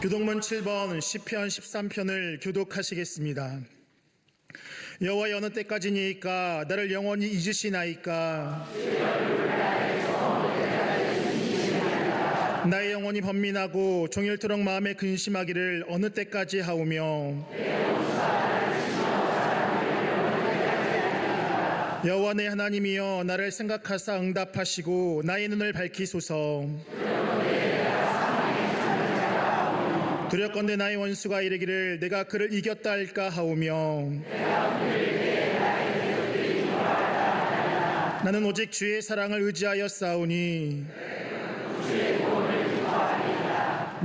교독문 7번 시편 13편을 교독하시겠습니다. 여호와여, 어느 때까지니까 나를 영원히 잊으시나이까? 나의 영혼이 번민하고 종일토록 마음에 근심하기를 어느 때까지 하오며, 여호와 내 하나님이여, 나를 생각하사 응답하시고 나의 눈을 밝히소서. 두렵건대 나의 원수가 이르기를 내가 그를 이겼다 할까 하오며, 나는 오직 주의 사랑을 의지하여 싸우니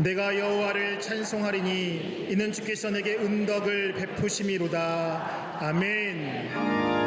내가 여호와를 찬송하리니 이는 주께서 내게 은덕을 베푸심이로다. 아멘.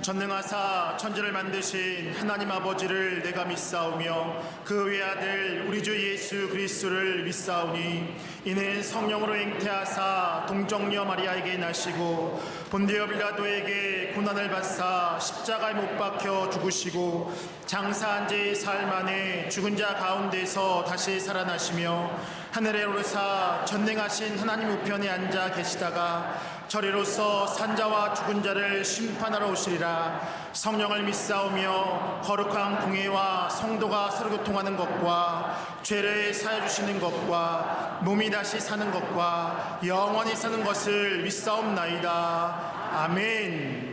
전능하사 천지를 만드신 하나님 아버지를 내가 믿사오며 그 외아들 우리 주 예수 그리스도를 믿사오니 이는 성령으로 잉태하사 동정녀 마리아에게 나시고 본디오 빌라도에게 고난을 받사 십자가에 못 박혀 죽으시고 장사한 지 사흘 만에 죽은 자 가운데서 다시 살아나시며 하늘에 오르사 전능하신 하나님 우편에 앉아 계시다가 저리로서 산자와 죽은 자를 심판하러 오시리라. 성령을 믿사오며 거룩한 공회와 성도가 서로 교통하는 것과 죄를 사해 주시는 것과 몸이 다시 사는 것과 영원히 사는 것을 믿사옵나이다. 아멘.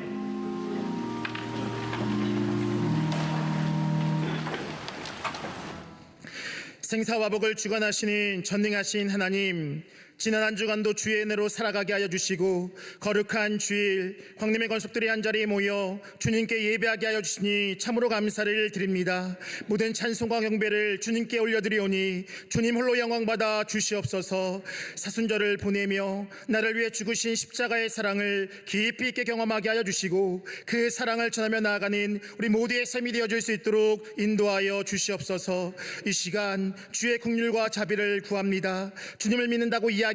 생사와 복을 주관하시는 전능하신 하나님, 지난 한 주간도 주의 은혜로 살아가게 하여 주시고 거룩한 주일 광림의 권속들이 한자리에 모여 주님께 예배하게 하여 주시니 참으로 감사를 드립니다. 모든 찬송과 경배를 주님께 올려드리오니 주님 홀로 영광받아 주시옵소서. 사순절을 보내며 나를 위해 죽으신 십자가의 사랑을 깊이 있게 경험하게 하여 주시고 그 사랑을 전하며 나아가는 우리 모두의 삶이 되어줄 수 있도록 인도하여 주시옵소서. 이 시간 주의 긍휼과 자비를 구합니다. 주님을 믿는다고 이야기하지만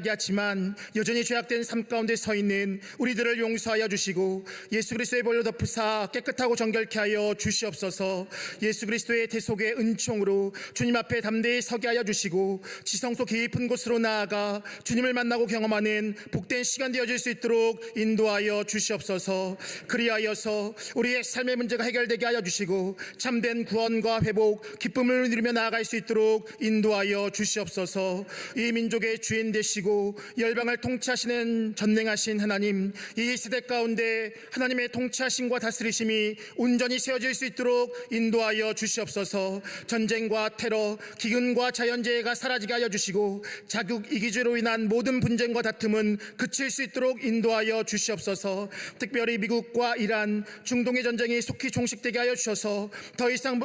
여전히 죄악된 삶 가운데 서 있는 우리들을 용서하여 주시고 예수 그리스도의 보혈로 덮으사 깨끗하고 정결케 하여 주시옵소서. 예수 그리스도의 대속의 은총으로 주님 앞에 담대히 서게 하여 주시고 지성소 깊은 곳으로 나아가 주님을 만나고 경험하는 복된 시간 되어질 수 있도록 인도하여 주시옵소서. 그리하여서 우리의 삶의 문제가 해결되게 하여 주시고 참된 구원과 회복, 기쁨을 누리며 나아갈 수 있도록 인도하여 주시옵소서. 이 민족의 주인 되시고 열방을 통치하시는 전능하신 하나님, 이 시대 가운데 하나님의 통치하심과 다스리심이 온전히 세워질 수 있도록 인도하여 주시옵소서. 전쟁과 테러, 기근과 자연재해가 사라지게 하여 주시고 자국 이기주로 인한 모든 분쟁과 다툼은 그칠 수 있도록 인도하여 주시옵소서. 특별히 미국과 이란, 중동의 전쟁이 속히 종식되게 하여 주셔서 더 이상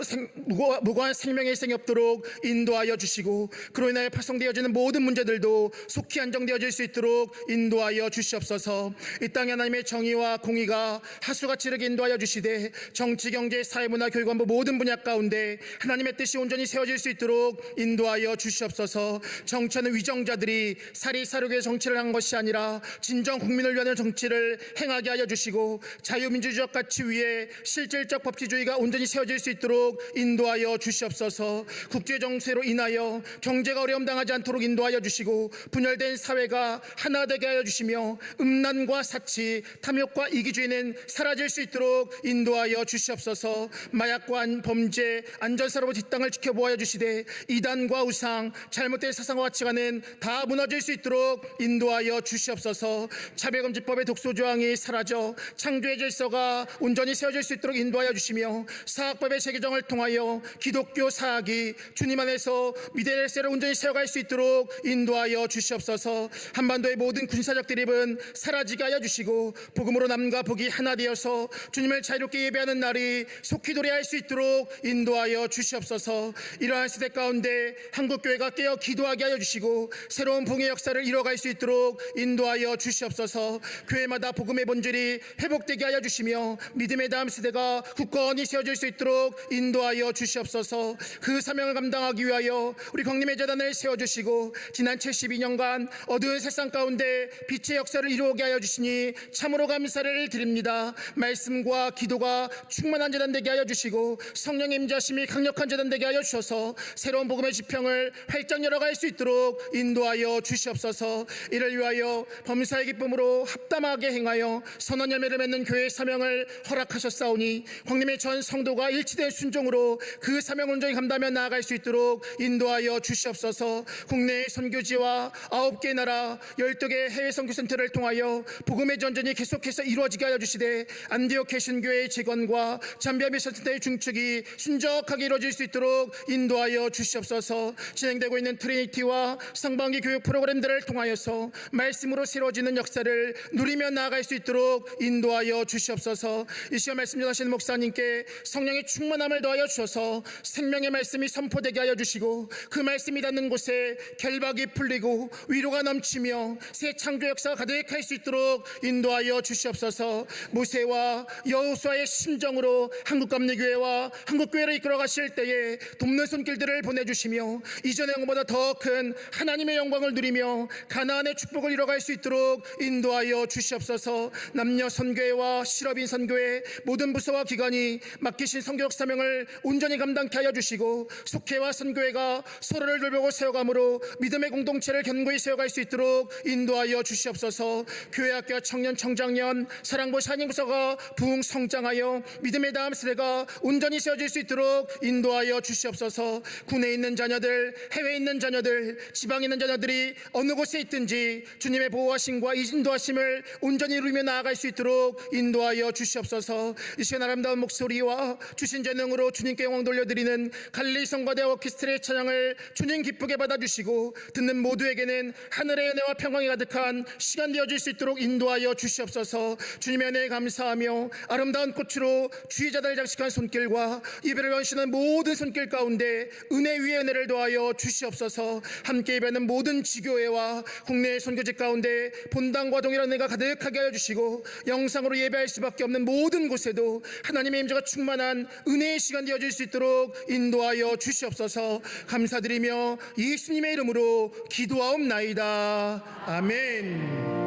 무고한 생명의 희생이 없도록 인도하여 주시고 그로 인하여 파송되어지는 모든 문제들도 속히 안정되어질 수 있도록 인도하여 주시옵소서. 이 땅에 하나님의 정의와 공의가 하수같이 이르게 인도하여 주시되 정치, 경제, 사회, 문화, 교육, 안보 모든 분야 가운데 하나님의 뜻이 온전히 세워질 수 있도록 인도하여 주시옵소서. 정치하는 위정자들이 사리사욕의 정치를 한 것이 아니라 진정 국민을 위한 정치를 행하게 하여 주시고 자유민주주의적 가치 위에 실질적 법치주의가 온전히 세워질 수 있도록 인도하여 주시옵소서. 국제 정세로 인하여 경제가 어려움 당하지 않도록 인도하여 주시고 분열 분열된 사회가 하나 되게 하여 주시며 음란과 사치, 탐욕과 이기주의는 사라질 수 있도록 인도하여 주시옵소서. 마약과 범죄, 안전사로부터 이 땅을 지켜보아 주시되 이단과 우상, 잘못된 사상과 가치관은 다 무너질 수 있도록 인도하여 주시옵소서. 차별금지법의 독소조항이 사라져 창조의 질서가 온전히 세워질 수 있도록 인도하여 주시며 사학법의 재개정을 통하여 기독교 사학이 주님 안에서 미래의 열쇠를 온전히 세워갈 수 있도록 인도하여 주시옵소서. 한반도의 모든 군사적 대립은 사라지게 하여 주시고 복음으로 남과 북이 하나 되어서 주님을 자유롭게 예배하는 날이 속히 도래할 수 있도록 인도하여 주시옵소서. 이러한 시대 가운데 한국교회가 깨어 기도하게 하여 주시고 새로운 봉의 역사를 이뤄갈 수 있도록 인도하여 주시옵소서. 교회마다 복음의 본질이 회복되게 하여 주시며 믿음의 다음 세대가 굳건히 세워질 수 있도록 인도하여 주시옵소서. 그 사명을 감당하기 위하여 우리 광림의 재단을 세워주시고 지난 72년간 어두운 세상 가운데 빛의 역사를 이루게 하여 주시니 참으로 감사를 드립니다. 말씀과 기도가 충만한 재단 되게 하여 주시고 성령의 임재하심이 강력한 재단 되게 하여 주셔서 새로운 복음의 지평을 활짝 열어갈 수 있도록 인도하여 주시옵소서. 이를 위하여 범사의 기쁨으로 합담하게 행하여 선한 열매를 맺는 교회의 사명을 허락하셨사오니 광림의 전 성도가 일치된 순종으로 그 사명을 온전히 감당하며 나아갈 수 있도록 인도하여 주시옵소서. 국내 선교지와 9개 나라 12개 해외 선교센터를 통하여 복음의 전쟁이 계속해서 이루어지게 하여 주시되 안디옥 개신교회의 재건과 잠비아 미션센터의 중축이 순적하게 이루어질 수 있도록 인도하여 주시옵소서. 진행되고 있는 트리니티와 상반기 교육 프로그램들을 통하여서 말씀으로 새로워지는 역사를 누리며 나아갈 수 있도록 인도하여 주시옵소서. 이 시간 말씀 전하시는 목사님께 성령의 충만함을 더하여 주셔서 생명의 말씀이 선포되게 하여 주시고 그 말씀이 닿는 곳에 결박이 풀리고 위로가 넘치며 새 창조 역사가 가득할 수 있도록 인도하여 주시옵소서. 모세와 여호수아의 심정으로 한국감리교회와 한국교회를 이끌어 가실 때에 돕는 손길들을 보내주시며 이전의 것보다 더 큰 하나님의 영광을 누리며 가나안의 축복을 이뤄갈 수 있도록 인도하여 주시옵소서. 남녀 선교회와 실업인 선교회 모든 부서와 기관이 맡기신 선교역 사명을 온전히 감당케 하여 주시고 속회와 선교회가 서로를 돌보고 세워감으로 믿음의 공동체를 견고히 세워갈 수 있도록 인도하여 주시옵소서. 교회학교 청년 청장년 사랑부 샤닝부서가 부흥 성장하여 믿음의 다음 세대가 온전히 세워질 수 있도록 인도하여 주시옵소서. 군에 있는 자녀들, 해외에 있는 자녀들, 지방에 있는 자녀들이 어느 곳에 있든지 주님의 보호하심과 인도하심을 온전히 이루며 나아갈 수 있도록 인도하여 주시옵소서. 이 시간 아름다운 목소리와 주신 재능으로 주님께 영광 돌려드리는 갈릴리 성가대 오케스트라의 찬양을 주님 기쁘게 받아주시고 듣는 모두에게는 하늘의 은혜와 평강이 가득한 시간 되어질 수 있도록 인도하여 주시옵소서. 주님의 은혜에 감사하며 아름다운 꽃으로 주의 자단을 장식한 손길과 예배를 원하시는 모든 손길 가운데 은혜 위에 은혜를 더하여 주시옵소서. 함께 예배하는 모든 지교회와 국내 선교지 가운데 본당과 동일한 은혜가 가득하게 하여 주시고 영상으로 예배할 수밖에 없는 모든 곳에도 하나님의 임재가 충만한 은혜의 시간 되어질 수 있도록 인도하여 주시옵소서. 감사드리며 예수님의 이름으로 기도하옵나이다. 아멘.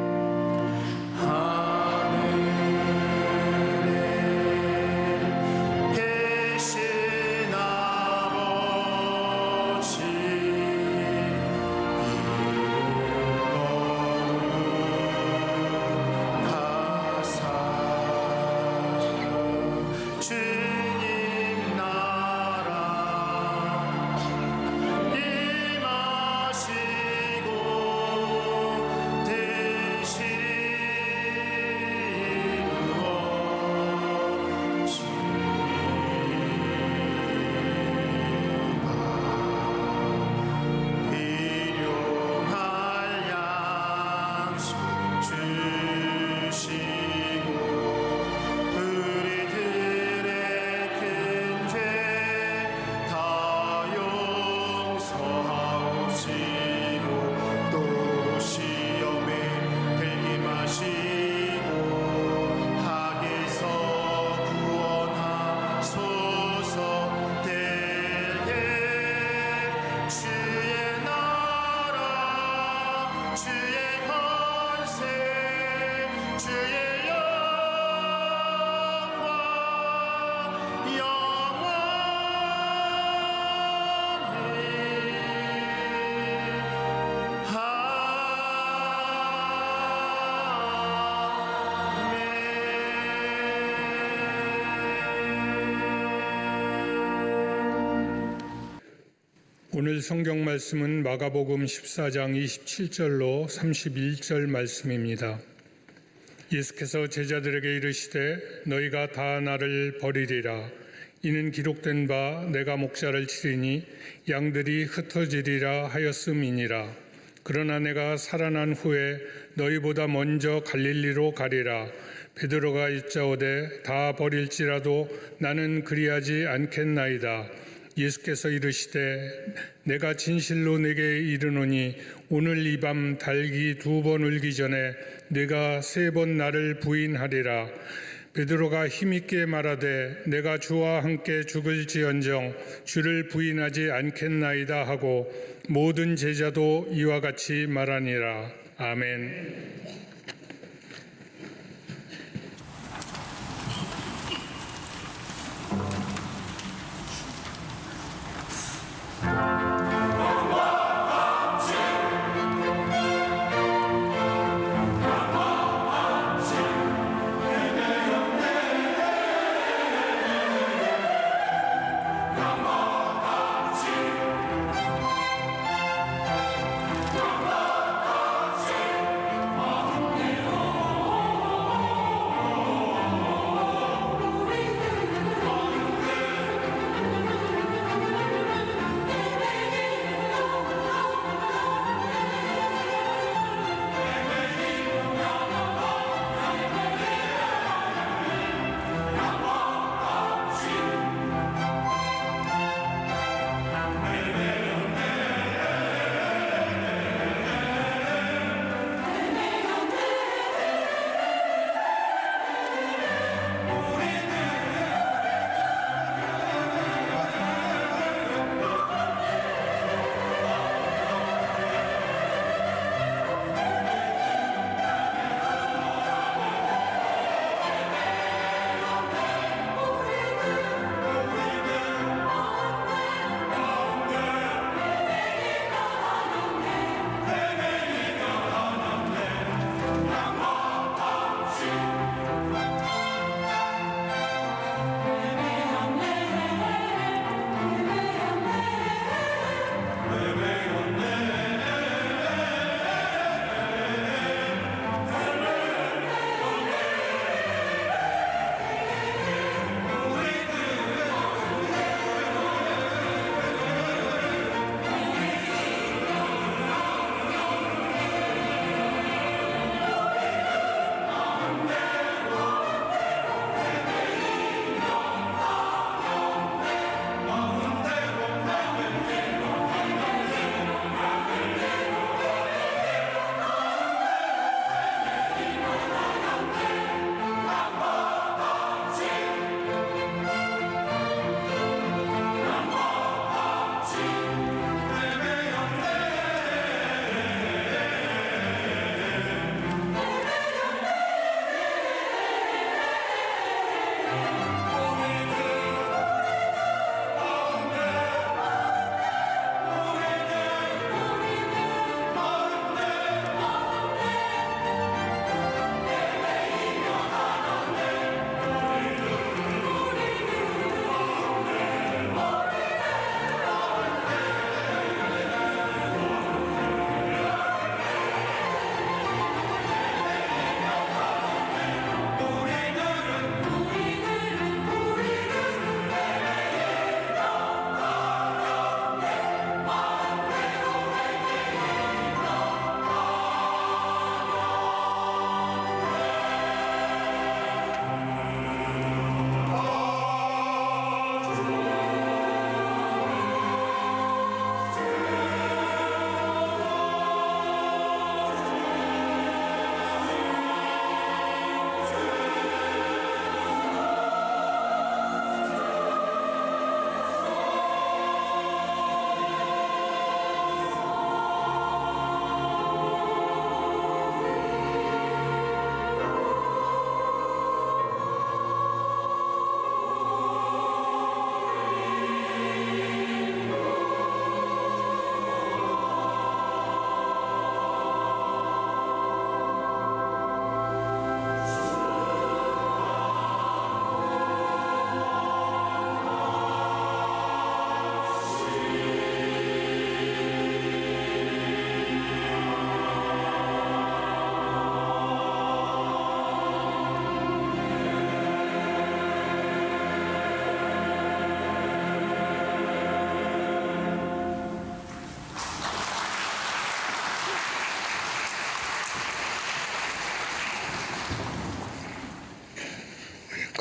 오늘 성경 말씀은 마가복음 14장 27절로 31절 말씀입니다. 예수께서 제자들에게 이르시되 너희가 다 나를 버리리라. 이는 기록된 바 내가 목자를 치리니 양들이 흩어지리라 하였음이니라. 그러나 내가 살아난 후에 너희보다 먼저 갈릴리로 가리라. 베드로가 일자오되 다 버릴지라도 나는 그리하지 않겠나이다. 예수께서 이르시되 내가 진실로 내게 이르노니 오늘 이 밤 달기 2번 울기 전에 네가 3번 나를 부인하리라. 베드로가 힘있게 말하되 내가 주와 함께 죽을지언정 주를 부인하지 않겠나이다 하고 모든 제자도 이와 같이 말하니라. 아멘.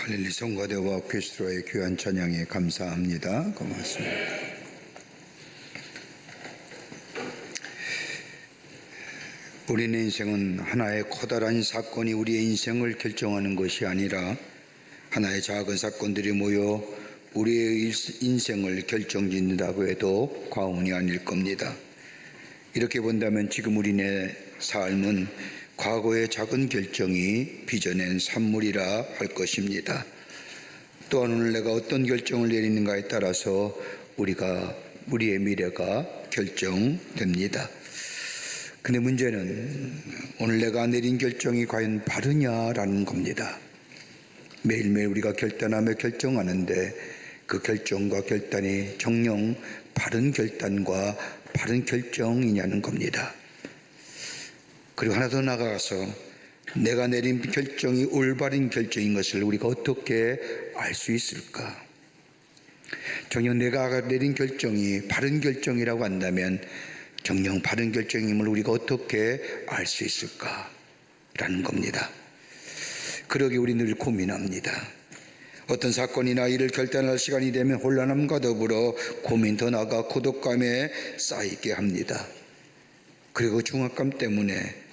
할렐루야. 성가대와 오케스트라의 귀한 찬양에 감사합니다. 고맙습니다. 우리의 인생은 하나의 커다란 사건이 우리의 인생을 결정하는 것이 아니라 하나의 작은 사건들이 모여 우리의 인생을 결정짓는다고 해도 과언이 아닐 겁니다. 이렇게 본다면 지금 우리의 삶은 과거의 작은 결정이 빚어낸 산물이라 할 것입니다. 또한 오늘 내가 어떤 결정을 내리는가에 따라서 우리의 미래가 결정됩니다. 근데 문제는 오늘 내가 내린 결정이 과연 바르냐라는 겁니다. 매일매일 우리가 결단하며 결정하는데 그 결정과 결단이 정녕 바른 결단과 바른 결정이냐는 겁니다. 그리고 하나 더 나아가서 내가 내린 결정이 올바른 결정인 것을 우리가 어떻게 알 수 있을까? 정녕 내가 내린 결정이 바른 결정이라고 한다면 정녕 바른 결정임을 우리가 어떻게 알 수 있을까라는 겁니다. 그러기 우리 늘 고민합니다. 어떤 사건이나 일을 결단할 시간이 되면 혼란함과 더불어 고민 더 나아가 고독감에 쌓이게 합니다. 그리고 중압감 때문에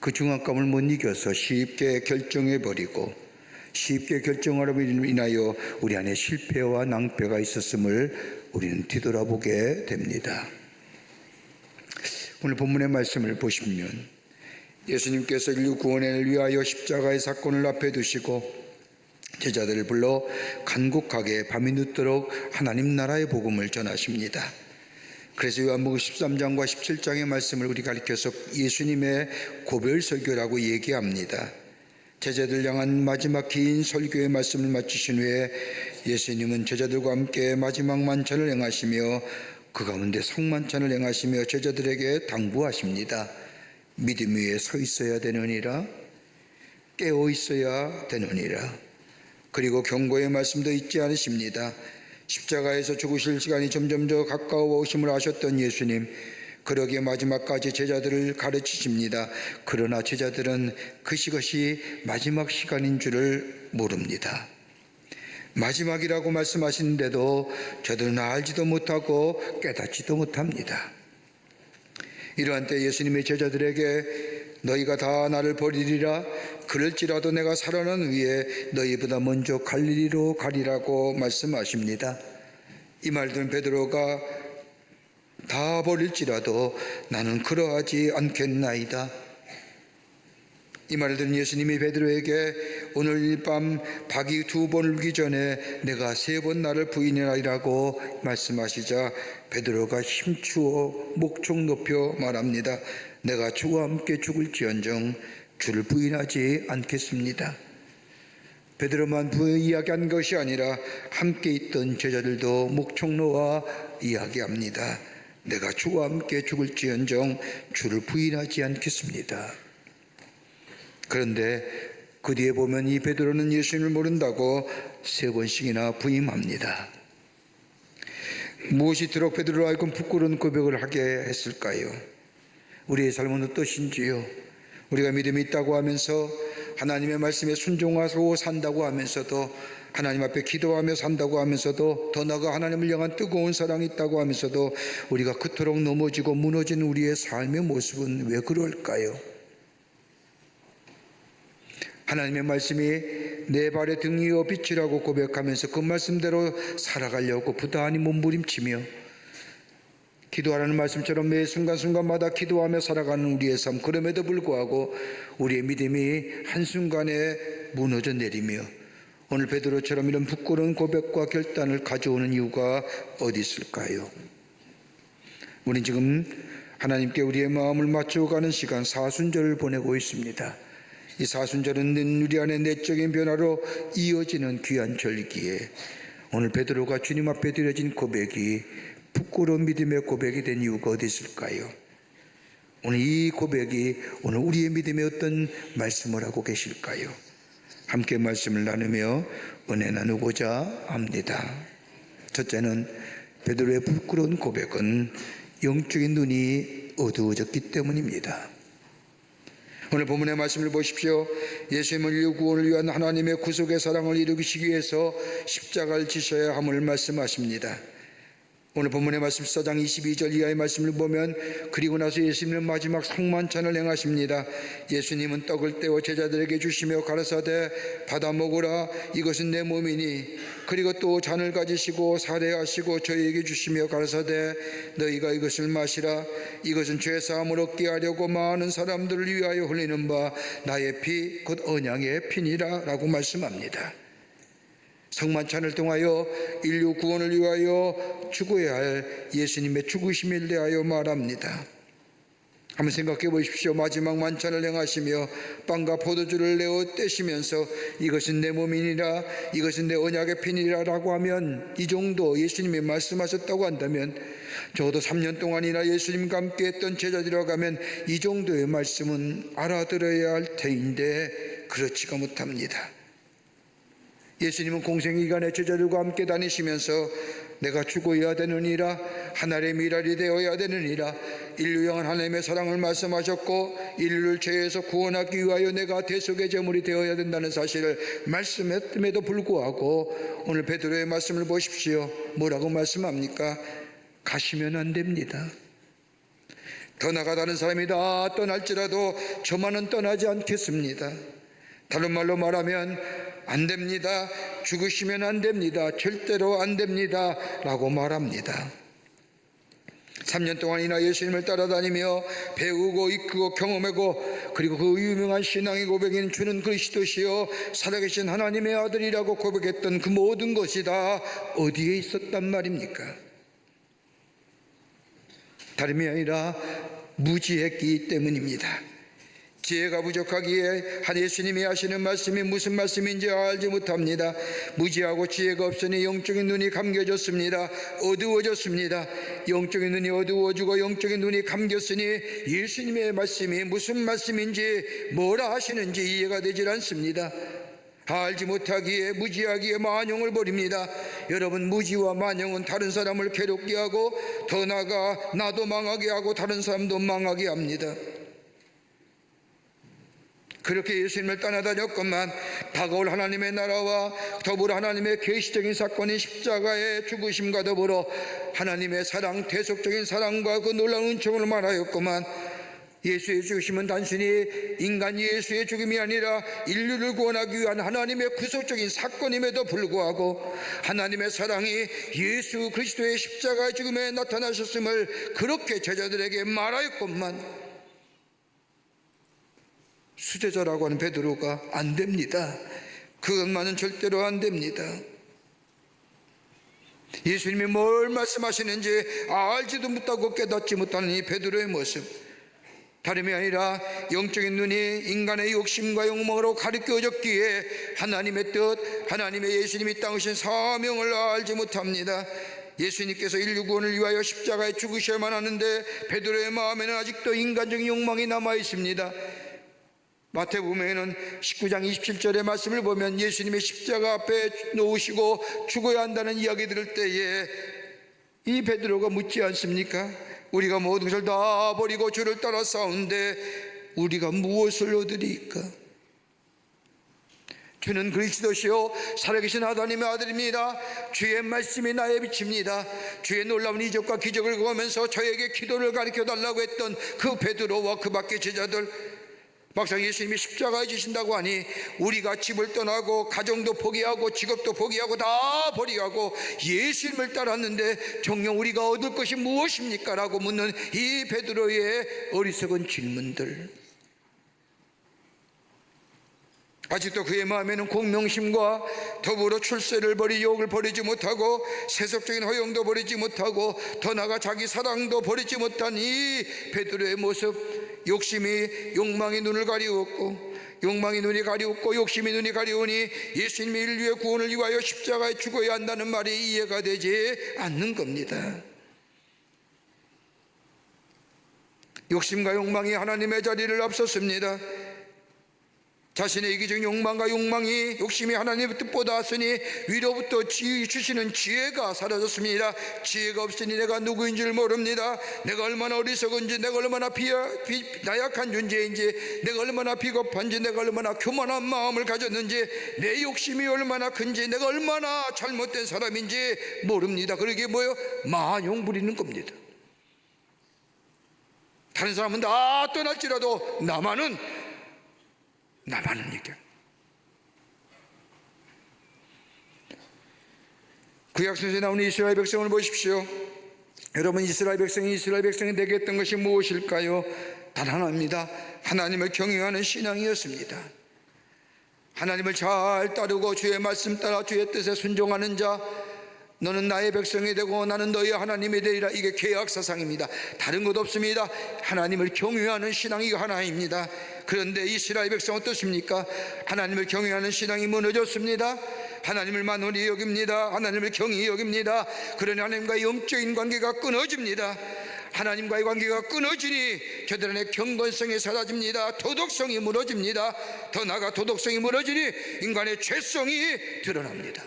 그 중압감을 못 이겨서 쉽게 결정해버리고 쉽게 결정하로 인하여 우리 안에 실패와 낭패가 있었음을 우리는 뒤돌아보게 됩니다. 오늘 본문의 말씀을 보시면 예수님께서 인류 구원을 위하여 십자가의 사건을 앞에 두시고 제자들을 불러 간곡하게 밤이 늦도록 하나님 나라의 복음을 전하십니다. 그래서 요한복음 13장과 17장의 말씀을 우리 가리켜서 예수님의 고별 설교라고 얘기합니다. 제자들 향한 마지막 긴 설교의 말씀을 마치신 후에 예수님은 제자들과 함께 마지막 만찬을 행하시며 그 가운데 성만찬을 행하시며 제자들에게 당부하십니다. 믿음 위에 서 있어야 되느니라, 깨어 있어야 되느니라. 그리고 경고의 말씀도 잊지 않으십니다. 십자가에서 죽으실 시간이 점점 더 가까워 오심을 아셨던 예수님, 그러기에 마지막까지 제자들을 가르치십니다. 그러나 제자들은 그것이 마지막 시간인 줄을 모릅니다. 마지막이라고 말씀하시는데도 저들은 알지도 못하고 깨닫지도 못합니다. 이러한 때 예수님의 제자들에게 너희가 다 나를 버리리라, 그럴지라도 내가 살아난 후에 너희보다 먼저 갈릴리로 가리라고 말씀하십니다. 이 말들은 베드로가 다 버릴지라도 나는 그러하지 않겠나이다. 이 말을 들은 예수님이 베드로에게 오늘 밤 박이 2번 울기 전에 내가 3번 나를 부인하리라고 말씀하시자 베드로가 힘주어 목청 높여 말합니다. 내가 주와 함께 죽을지언정 주를 부인하지 않겠습니다. 베드로만 이야기한 것이 아니라 함께 있던 제자들도 목청 놓아 이야기합니다. 내가 주와 함께 죽을지언정 주를 부인하지 않겠습니다. 그런데 그 뒤에 보면 이 베드로는 예수님을 모른다고 3번씩이나 부인합니다. 무엇이 들어 베드로로 하여금 부끄러운 고백을 하게 했을까요? 우리의 삶은 어떠신지요? 우리가 믿음이 있다고 하면서 하나님의 말씀에 순종하고 산다고 하면서도 하나님 앞에 기도하며 산다고 하면서도 더 나아가 하나님을 향한 뜨거운 사랑이 있다고 하면서도 우리가 그토록 넘어지고 무너진 우리의 삶의 모습은 왜 그럴까요? 하나님의 말씀이 내 발의 등 위어 빛이라고 고백하면서 그 말씀대로 살아가려고 부단히 몸부림치며 기도하라는 말씀처럼 매 순간순간마다 기도하며 살아가는 우리의 삶, 그럼에도 불구하고 우리의 믿음이 한순간에 무너져 내리며 오늘 베드로처럼 이런 부끄러운 고백과 결단을 가져오는 이유가 어디 있을까요? 우리는 지금 하나님께 우리의 마음을 맞춰가는 시간 사순절을 보내고 있습니다. 이 사순절은 우리 안에 내적인 변화로 이어지는 귀한 절기에 오늘 베드로가 주님 앞에 드려진 고백이 부끄러운 믿음의 고백이 된 이유가 어디 있을까요? 오늘 이 고백이 오늘 우리의 믿음에 어떤 말씀을 하고 계실까요? 함께 말씀을 나누며 은혜 나누고자 합니다. 첫째는 베드로의 부끄러운 고백은 영적인 눈이 어두워졌기 때문입니다. 오늘 본문의 말씀을 보십시오. 예수님은 인류 구원을 위한 하나님의 구속의 사랑을 이루시기 위해서 십자가를 지셔야 함을 말씀하십니다. 오늘 본문의 말씀 14장 22절 이하의 말씀을 보면 그리고 나서 예수님은 마지막 상만찬을 행하십니다. 예수님은 떡을 떼어 제자들에게 주시며 가라사대 받아 먹으라 이것은 내 몸이니 그리고 또 잔을 가지시고 사례하시고 저희에게 주시며 가라사대 너희가 이것을 마시라 이것은 죄사함을 얻게 하려고 많은 사람들을 위하여 흘리는 바 나의 피 곧 언약의 피니라 라고 말씀합니다. 성만찬을 통하여 인류 구원을 위하여 죽어야 할 예수님의 죽으심에 대하여 말합니다. 한번 생각해 보십시오. 마지막 만찬을 행하시며 빵과 포도주를 내어 떼시면서 이것은 내 몸이니라 이것은 내 언약의 피니라 라고 하면 이 정도 예수님이 말씀하셨다고 한다면 적어도 3년 동안이나 예수님과 함께 했던 제자들이라고 하면 이 정도의 말씀은 알아들어야 할 터인데 그렇지가 못합니다. 예수님은 공생기간에 제자들과 함께 다니시면서 내가 죽어야 되느니라 하나님의 미랄이 되어야 되느니라 인류 향한 하나님의 사랑을 말씀하셨고 인류를 죄에서 구원하기 위하여 내가 대속의 제물이 되어야 된다는 사실을 말씀했음에도 불구하고 오늘 베드로의 말씀을 보십시오. 뭐라고 말씀합니까? 가시면 안 됩니다. 더 나아가 다른 사람이 다 떠날지라도 저만은 떠나지 않겠습니다. 다른 말로 말하면 안 됩니다. 죽으시면 안 됩니다. 절대로 안 됩니다. 라고 말합니다. 3년 동안이나 예수님을 따라다니며 배우고 이끌고 경험하고 그리고 그 유명한 신앙의 고백인 주는 그리스도시요 살아계신 하나님의 아들이라고 고백했던 그 모든 것이 다 어디에 있었단 말입니까? 다름이 아니라 무지했기 때문입니다. 지혜가 부족하기에 한 예수님이 하시는 말씀이 무슨 말씀인지 알지 못합니다. 무지하고 지혜가 없으니 영적인 눈이 감겨졌습니다. 어두워졌습니다. 영적인 눈이 어두워지고 영적인 눈이 감겼으니 예수님의 말씀이 무슨 말씀인지 뭐라 하시는지 이해가 되질 않습니다. 알지 못하기에 무지하기에 만용을 버립니다. 여러분 무지와 만용은 다른 사람을 괴롭게 하고 더 나아가 나도 망하게 하고 다른 사람도 망하게 합니다. 그렇게 예수님을 떠나다녔건만 다가올 하나님의 나라와 더불어 하나님의 계시적인 사건인 십자가의 죽으심과 더불어 하나님의 사랑, 대속적인 사랑과 그 놀라운 은총을 말하였건만 예수의 죽으심은 단순히 인간 예수의 죽음이 아니라 인류를 구원하기 위한 하나님의 구속적인 사건임에도 불구하고 하나님의 사랑이 예수 그리스도의 십자가의 죽음에 나타나셨음을 그렇게 제자들에게 말하였건만 수제자라고 하는 베드로가 안 됩니다. 그것만은 절대로 안 됩니다. 예수님이 뭘 말씀하시는지 알지도 못하고 깨닫지 못하는 이 베드로의 모습, 다름이 아니라 영적인 눈이 인간의 욕심과 욕망으로 가리켜졌기에 하나님의 뜻, 하나님의 예수님이 땅 오신 사명을 알지 못합니다. 예수님께서 인류 구원을 위하여 십자가에 죽으셔야만 하는데 베드로의 마음에는 아직도 인간적인 욕망이 남아 있습니다. 마태복음에는 19장 27절의 말씀을 보면 예수님의 십자가 앞에 놓으시고 죽어야 한다는 이야기 들을 때에 이 베드로가 묻지 않습니까? 우리가 모든 것을 다 버리고 주를 따라 싸우는데 우리가 무엇을 얻으리까? 주는 그리스도시요 살아계신 하나님의 아들입니다. 주의 말씀이 나의 빛입니다. 주의 놀라운 이적과 기적을 구하면서 저에게 기도를 가르쳐달라고 했던 그 베드로와 그 밖의 제자들, 막상 예수님이 십자가에 지신다고 하니 우리가 집을 떠나고 가정도 포기하고 직업도 포기하고 다 버리고 예수님을 따랐는데 정녕 우리가 얻을 것이 무엇입니까? 라고 묻는 이 베드로의 어리석은 질문들, 아직도 그의 마음에는 공명심과 더불어 출세를 욕을 버리지 못하고 세속적인 허영도 버리지 못하고 더 나아가 자기 사랑도 버리지 못한 이 베드로의 모습, 욕심이 욕망의 눈을 가리웠고 욕망이 눈이 가리웠고 욕심이 눈이 가리우니 예수님이 인류의 구원을 위하여 십자가에 죽어야 한다는 말이 이해가 되지 않는 겁니다. 욕심과 욕망이 하나님의 자리를 앞섰습니다. 자신의 이기적인 욕망과 욕심이 하나님의 뜻보다 앞서니 위로부터 주시는 지혜가 사라졌습니다. 지혜가 없으니 내가 누구인 줄 모릅니다. 내가 얼마나 어리석은지, 내가 얼마나 나약한 존재인지, 내가 얼마나 비겁한지, 내가 얼마나 교만한 마음을 가졌는지, 내 욕심이 얼마나 큰지, 내가 얼마나 잘못된 사람인지 모릅니다. 그러게 뭐예요? 만용 부리는 겁니다. 다른 사람은 다 떠날지라도 나만은 얘기해. 구약성서에 나오는 이스라엘 백성을 보십시오. 여러분, 이스라엘 백성이 되게 했던 것이 무엇일까요? 단 하나입니다. 하나님을 경외하는 신앙이었습니다. 하나님을 잘 따르고 주의 말씀 따라 주의 뜻에 순종하는 자, 너는 나의 백성이 되고 나는 너의 하나님이 되리라. 이게 계약사상입니다. 다른 것 없습니다. 하나님을 경외하는 신앙이 하나입니다. 그런데 이스라엘 백성은 어떻습니까? 하나님을 경외하는 신앙이 무너졌습니다. 하나님을 만홀히 여깁니다. 하나님을 경히 여깁니다. 그러니 하나님과의 영적인 관계가 끊어집니다. 하나님과의 관계가 끊어지니 저들 안에 경건성이 사라집니다. 도덕성이 무너집니다. 더 나아가 도덕성이 무너지니 인간의 죄성이 드러납니다.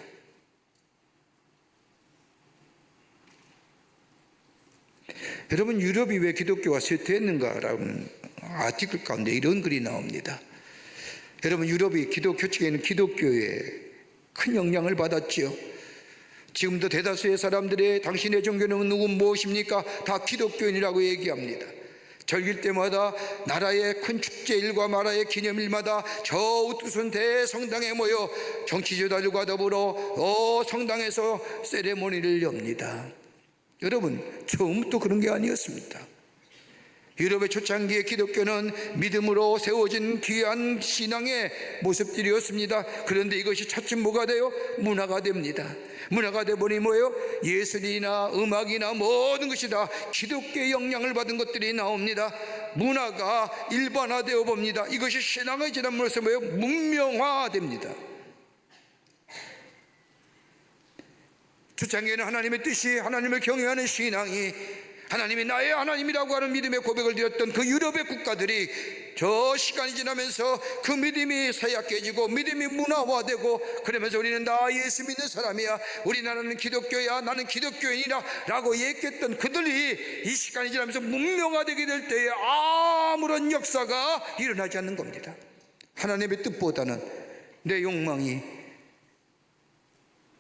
여러분, 유럽이 왜 기독교가 쇠퇴했는가라는 아티클 가운데 이런 글이 나옵니다. 여러분, 유럽이 교칙에는 기독교에 큰 영향을 받았지요. 지금도 대다수의 사람들의 당신의 종교는 무엇입니까? 다 기독교인이라고 얘기합니다. 절기일 때마다 나라의 큰 축제일과 나라의 기념일마다 저 우투순 대성당에 모여 정치지도자들과 더불어 성당에서 세레모니를 엽니다. 여러분, 처음부터 그런 게 아니었습니다. 유럽의 초창기의 기독교는 믿음으로 세워진 귀한 신앙의 모습들이었습니다. 그런데 이것이 차츰 뭐가 돼요? 문화가 됩니다. 문화가 되보니 뭐예요? 예술이나 음악이나 모든 것이 다 기독교의 영향을 받은 것들이 나옵니다. 문화가 일반화되어 봅니다. 이것이 신앙의 지남으로서 뭐예요? 문명화됩니다. 초창기에는 하나님의 뜻이, 하나님을 경외하는 신앙이, 하나님이 나의 하나님이라고 하는 믿음의 고백을 드렸던 그 유럽의 국가들이 저 시간이 지나면서 그 믿음이 쇠약해지고 믿음이 문화화되고, 그러면서 우리는 나 예수 믿는 사람이야, 우리나라는 기독교야, 나는 기독교인이라 라고 얘기했던 그들이 이 시간이 지나면서 문명화되게 될 때에 아무런 역사가 일어나지 않는 겁니다. 하나님의 뜻보다는 내 욕망이,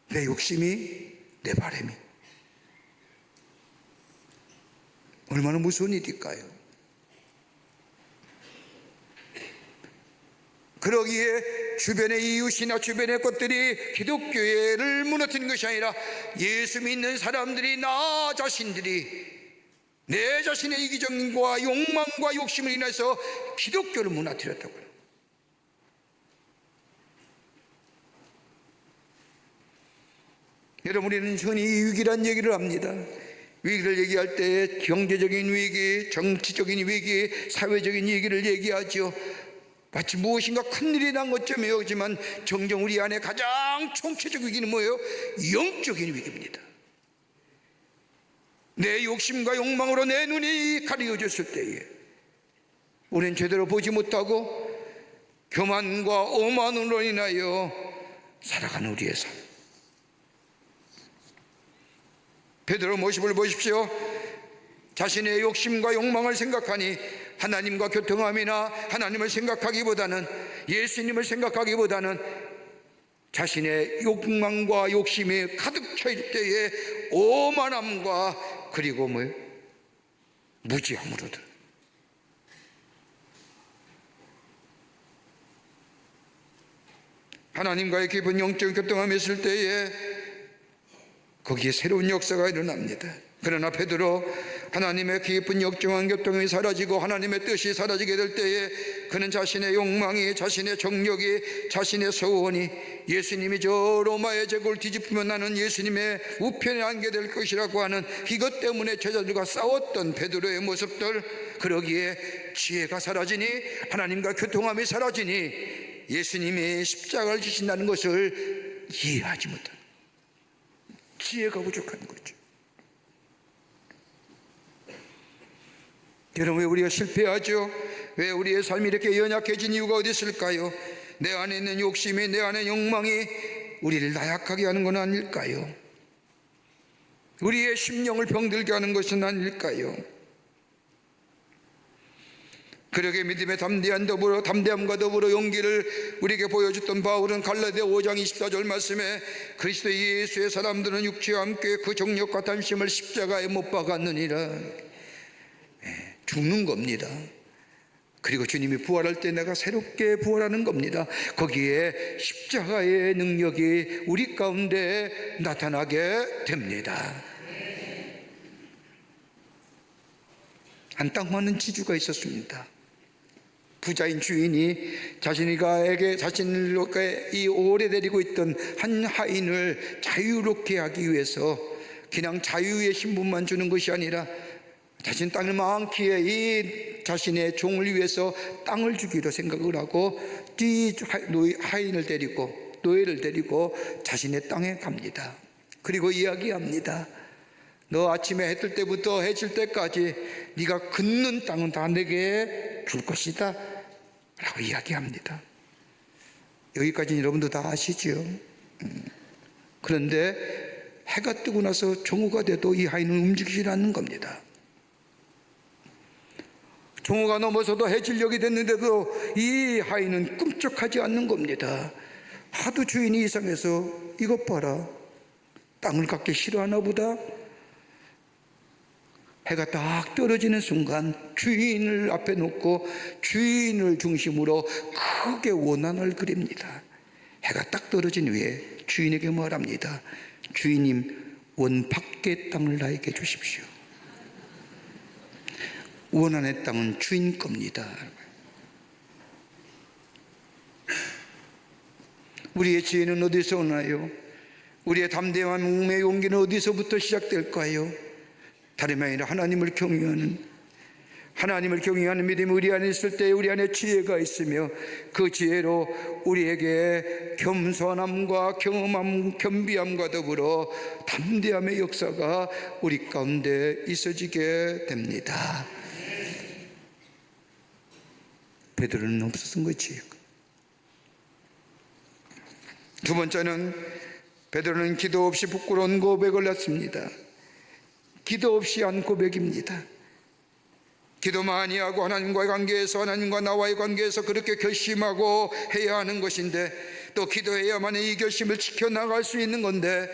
내 욕심이, 내 바람이, 얼마나 무서운 일일까요? 그러기에 주변의 이웃이나 주변의 것들이 기독교를 무너뜨리는 것이 아니라 예수 믿는 사람들이, 나 자신들이 내 자신의 이기적과 욕망과 욕심을 인해서 기독교를 무너뜨렸다고요. 여러분, 우리는 흔히 위기란 얘기를 합니다. 위기를 얘기할 때 경제적인 위기, 정치적인 위기, 사회적인 위기를 얘기하죠. 마치 무엇인가 큰일이 난 것처럼 여기지만 정녕 우리 안에 가장 총체적 위기는 뭐예요? 영적인 위기입니다. 내 욕심과 욕망으로 내 눈이 가려졌을 때에 우리는 제대로 보지 못하고 교만과 오만으로 인하여 살아가는 우리의 삶. 베드로 모습을 보십시오. 자신의 욕심과 욕망을 생각하니 하나님과 교통함이나 하나님을 생각하기보다는, 예수님을 생각하기보다는 자신의 욕망과 욕심이 가득 차일 때에 오만함과 그리고 무지함으로들, 하나님과의 깊은 영적 교통함이 있을 때에 거기에 새로운 역사가 일어납니다. 그러나 베드로, 하나님의 깊은 역정한 교통이 사라지고 하나님의 뜻이 사라지게 될 때에 그는 자신의 욕망이, 자신의 정력이, 자신의 소원이, 예수님이 저 로마의 제국을 뒤집으면 나는 예수님의 우편에 앉게 될 것이라고 하는 이것 때문에 제자들과 싸웠던 베드로의 모습들, 그러기에 지혜가 사라지니, 하나님과 교통함이 사라지니 예수님이 십자가를 지신다는 것을 이해하지 못한, 지혜가 부족한 거죠. 여러분, 왜 우리가 실패하죠? 왜 우리의 삶이 이렇게 연약해진 이유가 어디 있을까요? 내 안에 있는 욕심이, 내 안에 욕망이 우리를 나약하게 하는 건 아닐까요? 우리의 심령을 병들게 하는 것은 아닐까요? 그러게 믿음의 담대함과 더불어 용기를 우리에게 보여줬던 바울은 갈라디아 5장 24절 말씀에 그리스도 예수의 사람들은 육체와 함께 그 정욕과 탐심을 십자가에 못 박았느니라. 죽는 겁니다. 그리고 주님이 부활할 때 내가 새롭게 부활하는 겁니다. 거기에 십자가의 능력이 우리 가운데 나타나게 됩니다. 한 딱 맞는 지주가 있었습니다. 부자인 주인이 자신을 이 오래 데리고 있던 한 하인을 자유롭게 하기 위해서 그냥 자유의 신분만 주는 것이 아니라 자신 땅을 많기에 이 자신의 종을 위해서 땅을 주기로 생각을 하고 이 노예를 데리고 자신의 땅에 갑니다. 그리고 이야기합니다. 너 아침에 해 뜰 때부터 해 질 때까지 네가 긋는 땅은 다 내게 줄 것이다 라고 이야기합니다. 여기까지는 여러분도 다 아시죠? 그런데 해가 뜨고 나서 정오가 돼도 이 하인은 움직이지 않는 겁니다. 정오가 넘어서도 해질녘이 됐는데도 이 하인은 꿈쩍하지 않는 겁니다. 하도 주인이 이상해서 이것 봐라, 땅을 갖기 싫어하나 보다. 해가 딱 떨어지는 순간 주인을 앞에 놓고 주인을 중심으로 크게 원한을 그립니다. 해가 딱 떨어진 후에 주인에게 말합니다. 주인님, 원 밖의 땅을 나에게 주십시오. 원한의 땅은 주인 겁니다. 우리의 지혜는 어디서 오나요? 우리의 담대한 몸의 용기는 어디서부터 시작될까요? 다름이 아니라 하나님을 경외하는 믿음이 우리 안에 있을 때 우리 안에 지혜가 있으며 그 지혜로 우리에게 겸손함과 겸비함과 더불어 담대함의 역사가 우리 가운데 있어지게 됩니다. 베드로는 없었던 거지. 두 번째는 베드로는 기도 없이 부끄러운 고백을 했습니다. 기도 없이 한 고백입니다. 기도 많이 하고 하나님과의 관계에서, 하나님과 나와의 관계에서 그렇게 결심하고 해야 하는 것인데, 또 기도해야만 이 결심을 지켜나갈 수 있는 건데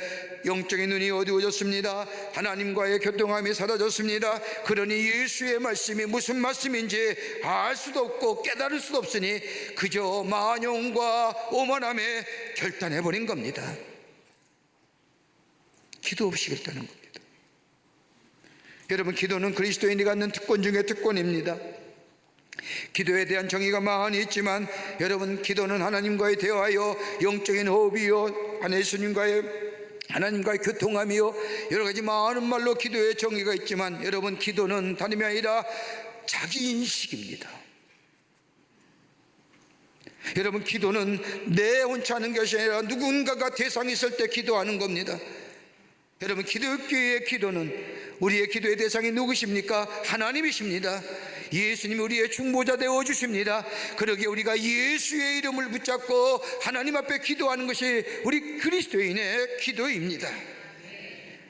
영적인 눈이 어두워졌습니다. 하나님과의 교통함이 사라졌습니다. 그러니 예수의 말씀이 무슨 말씀인지 알 수도 없고 깨달을 수도 없으니 그저 만용과 오만함에 결단해버린 겁니다. 기도 없이 결단한 겁니다. 여러분, 기도는 그리스도인이 갖는 특권 중에 특권입니다. 기도에 대한 정의가 많이 있지만 여러분, 기도는 하나님과의 대화요, 영적인 호흡이요, 하나님과의 교통함이요, 여러 가지 많은 말로 기도의 정의가 있지만 여러분, 기도는 다름이 아니라 자기인식입니다. 여러분, 기도는 내 혼자 하는 것이 아니라 누군가가 대상이 있을 때 기도하는 겁니다. 여러분, 기독교의 기도는 우리의 기도의 대상이 누구십니까? 하나님이십니다. 예수님이 우리의 중보자 되어 주십니다. 그러기에 우리가 예수의 이름을 붙잡고 하나님 앞에 기도하는 것이 우리 그리스도인의 기도입니다.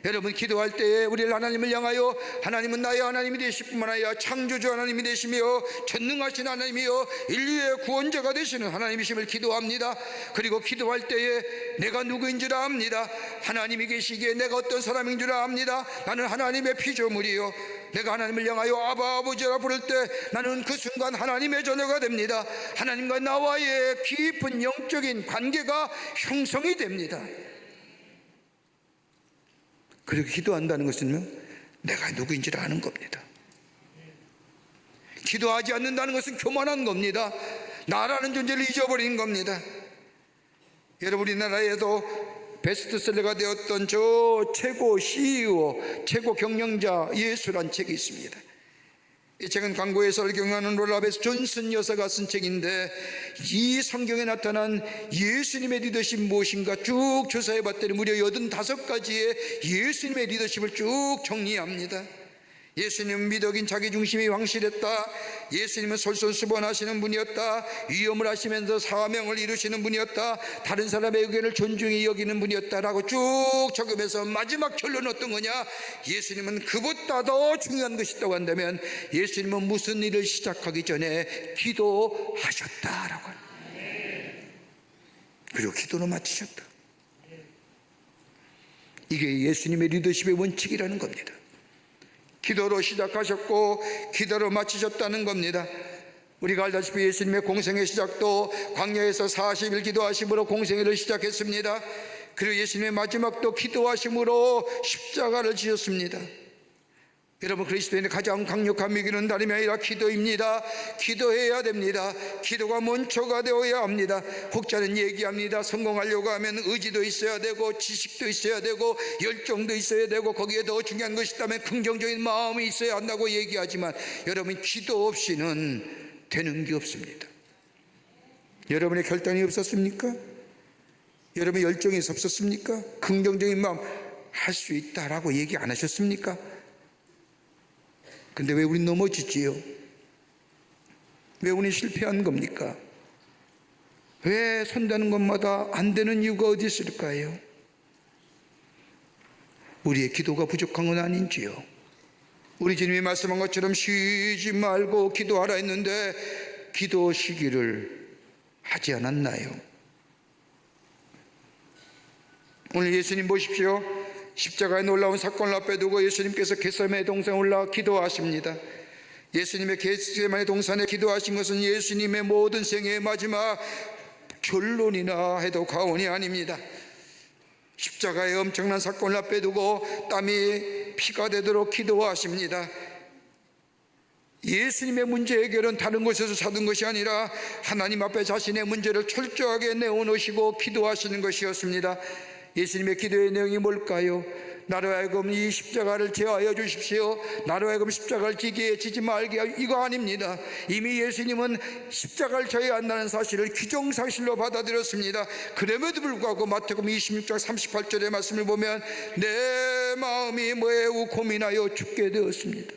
여러분, 기도할 때에 우리를 하나님을 향하여 하나님은 나의 하나님이 되실 뿐만 아니라 창조주 하나님이 되시며 전능하신 하나님이요 인류의 구원자가 되시는 하나님이심을 기도합니다. 그리고 기도할 때에 내가 누구인 줄 압니다. 하나님이 계시기에 내가 어떤 사람인 줄 압니다. 나는 하나님의 피조물이요, 내가 하나님을 향하여 아바 아버지라 부를 때 나는 그 순간 하나님의 자녀가 됩니다. 하나님과 나와의 깊은 영적인 관계가 형성이 됩니다. 그리고 기도한다는 것은 내가 누구인지를 아는 겁니다. 기도하지 않는다는 것은 교만한 겁니다. 나라는 존재를 잊어버리는 겁니다. 여러분, 우리나라에도 베스트셀러가 되었던 저 최고 CEO, 최고 경영자 예수란 책이 있습니다. 이 책은 광고에서 경영하는 롤라베스 존슨 여사가 쓴 책인데, 이 성경에 나타난 예수님의 리더십 무엇인가 쭉 조사해 봤더니 무려 85가지의 예수님의 리더십을 쭉 정리합니다. 예수님은 미덕인 자기중심이 황실했다. 예수님은 솔선수범하시는 분이었다. 위험을 하시면서 사명을 이루시는 분이었다. 다른 사람의 의견을 존중히 여기는 분이었다라고 쭉 적으면서 마지막 결론은 어떤 거냐? 예수님은 그보다 더 중요한 것이 있다고 한다면 예수님은 무슨 일을 시작하기 전에 기도하셨다라고 합니다. 그리고 기도로 마치셨다. 이게 예수님의 리더십의 원칙이라는 겁니다. 기도로 시작하셨고 기도로 마치셨다는 겁니다. 우리가 알다시피 예수님의 공생의 시작도 광야에서 40일 기도하심으로 공생애를 시작했습니다. 그리고 예수님의 마지막도 기도하심으로 십자가를 지셨습니다. 여러분, 그리스도인의 가장 강력한 미기는 다름이 아니라 기도입니다. 기도해야 됩니다. 기도가 먼저가 되어야 합니다. 혹자는 얘기합니다. 성공하려고 하면 의지도 있어야 되고 지식도 있어야 되고 열정도 있어야 되고 거기에 더 중요한 것이 있다면 긍정적인 마음이 있어야 한다고 얘기하지만 여러분, 기도 없이는 되는 게 없습니다. 여러분의 결단이 없었습니까? 여러분의 열정이 없었습니까? 긍정적인 마음 할 수 있다라고 얘기 안 하셨습니까? 근데 왜 우리 넘어지지요? 왜 우리 실패한 겁니까? 왜 선다는 것마다 안 되는 이유가 어디 있을까요? 우리의 기도가 부족한 건 아닌지요? 우리 주님이 말씀한 것처럼 쉬지 말고 기도하라 했는데 기도 시기를 하지 않았나요? 오늘 예수님 보십시오. 십자가에 놀라운 사건을 앞에 두고 예수님께서 겟세마네 동산에 올라 기도하십니다. 예수님의 겟세마네 동산에 기도하신 것은 예수님의 모든 생애의 마지막 결론이나 해도 과언이 아닙니다. 십자가의 엄청난 사건을 앞에 두고 땀이 피가 되도록 기도하십니다. 예수님의 문제 해결은 다른 곳에서 찾은 것이 아니라 하나님 앞에 자신의 문제를 철저하게 내어놓으시고 기도하시는 것이었습니다. 예수님의 기도의 내용이 뭘까요? 나로 하여금 이 십자가를 제하여 주십시오. 나로 하여금 십자가를 지지 말게 하여, 이거 아닙니다. 이미 예수님은 십자가를 져야 한다는 사실을 기정사실로 받아들였습니다. 그럼에도 불구하고 마태복음 26장 38절의 말씀을 보면 내 마음이 매우 고민하여 죽게 되었습니다.